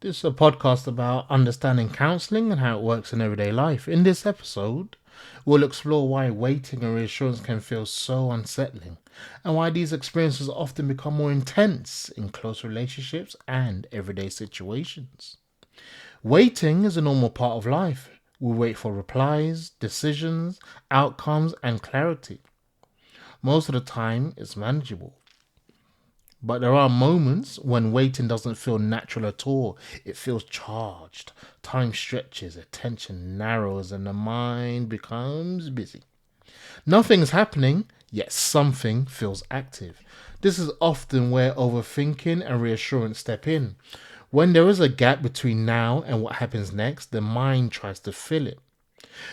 This is a podcast about understanding counseling and how it works in everyday life. In this episode, we'll explore why waiting and reassurance can feel so unsettling and why these experiences often become more intense in close relationships and everyday situations. Waiting is a normal part of life. We wait for replies, decisions, outcomes, and clarity. Most of the time, it's manageable. But there are moments when waiting doesn't feel natural at all. It feels charged. Time stretches, attention narrows, and the mind becomes busy. Nothing's happening, yet something feels active. This is often where overthinking and reassurance step in. When there is a gap between now and what happens next, the mind tries to fill it.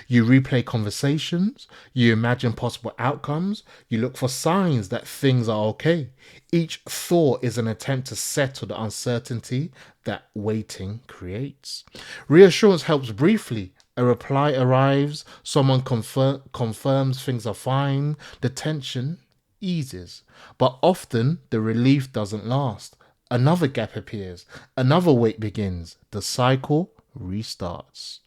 You replay conversations, you imagine possible outcomes, you look for signs that things are okay. Each thought is an attempt to settle the uncertainty that waiting creates. Reassurance helps briefly. A reply arrives, someone confirms things are fine, the tension eases. But often the relief doesn't last. Another gap appears, another wait begins, the cycle restarts.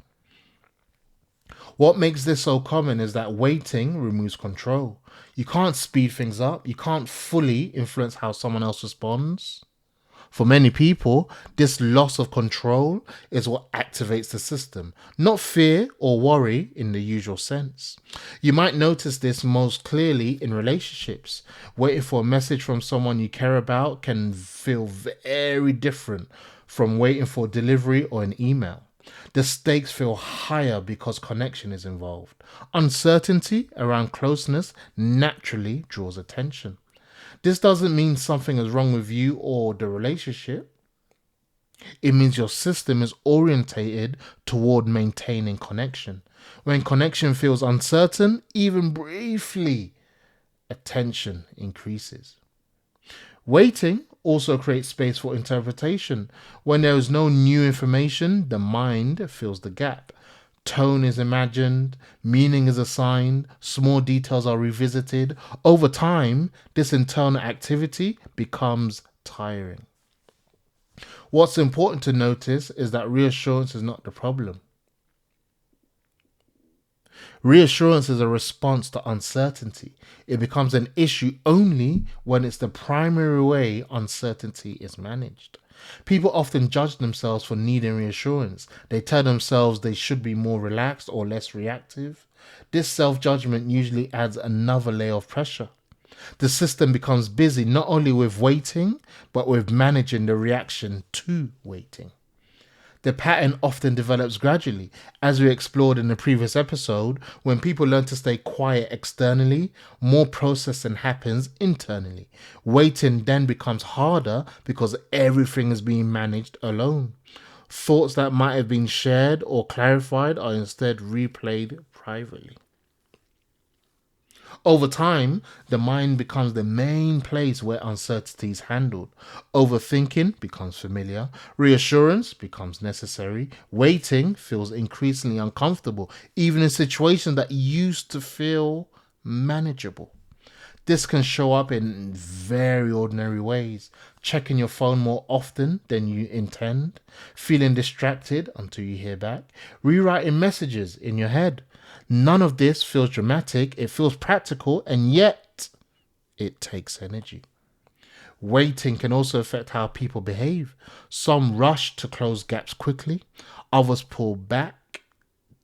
What makes this so common is that waiting removes control. You can't speed things up. You can't fully influence how someone else responds. For many people, this loss of control is what activates the system, not fear or worry in the usual sense. You might notice this most clearly in relationships. Waiting for a message from someone you care about can feel very different from waiting for delivery or an email. The stakes feel higher because connection is involved. Uncertainty around closeness naturally draws attention. This doesn't mean something is wrong with you or the relationship. It means your system is orientated toward maintaining connection. When connection feels uncertain, even briefly, attention increases. Waiting also creates space for interpretation. When there is no new information, the mind fills the gap. Tone is imagined, meaning is assigned, small details are revisited. Over time, this internal activity becomes tiring. What's important to notice is that reassurance is not the problem. Reassurance is a response to uncertainty. It becomes an issue only when it's the primary way uncertainty is managed. People often judge themselves for needing reassurance. They tell themselves they should be more relaxed or less reactive. This self-judgment usually adds another layer of pressure. The system becomes busy not only with waiting, but with managing the reaction to waiting. The pattern often develops gradually. As we explored in the previous episode, when people learn to stay quiet externally, more processing happens internally. Waiting then becomes harder because everything is being managed alone. Thoughts that might have been shared or clarified are instead replayed privately. Over time, the mind becomes the main place where uncertainty is handled. Overthinking becomes familiar. Reassurance becomes necessary. Waiting feels increasingly uncomfortable, even in situations that used to feel manageable. This can show up in very ordinary ways. Checking your phone more often than you intend, feeling distracted until you hear back, rewriting messages in your head. None of this feels dramatic, it feels practical, and yet it takes energy. Waiting can also affect how people behave. Some rush to close gaps quickly, others pull back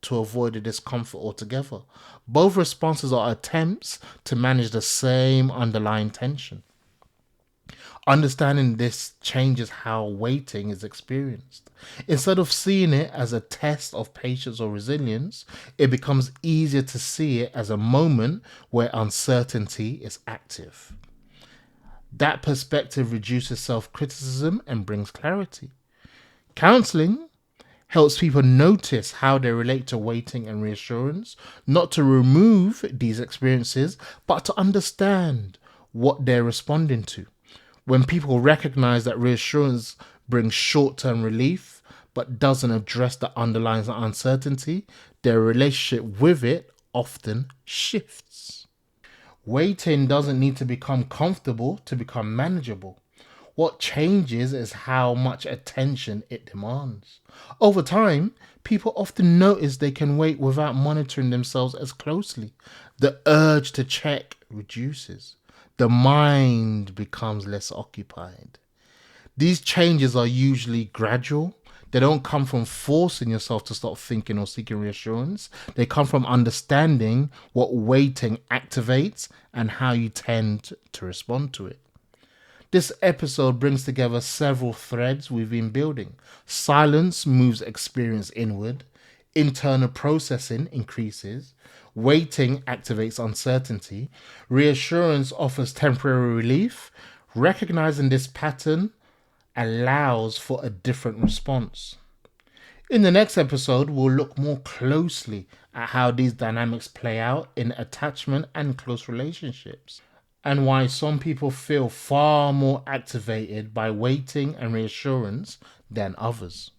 to avoid the discomfort altogether. Both responses are attempts to manage the same underlying tension. Understanding this changes how waiting is experienced. Instead of seeing it as a test of patience or resilience, it becomes easier to see it as a moment where uncertainty is active. That perspective reduces self-criticism and brings clarity. Counseling helps people notice how they relate to waiting and reassurance, not to remove these experiences, but to understand what they're responding to. When people recognize that reassurance brings short-term relief but doesn't address the underlying uncertainty, their relationship with it often shifts. Waiting doesn't need to become comfortable to become manageable. What changes is how much attention it demands. Over time, people often notice they can wait without monitoring themselves as closely. The urge to check reduces. The mind becomes less occupied. These changes are usually gradual. They don't come from forcing yourself to stop thinking or seeking reassurance. They come from understanding what waiting activates and how you tend to respond to it. This episode brings together several threads we've been building. Silence moves experience inward, internal processing increases, waiting activates uncertainty, reassurance offers temporary relief. Recognizing this pattern allows for a different response. In the next episode, we'll look more closely at how these dynamics play out in attachment and close relationships, and why some people feel far more activated by waiting and reassurance than others.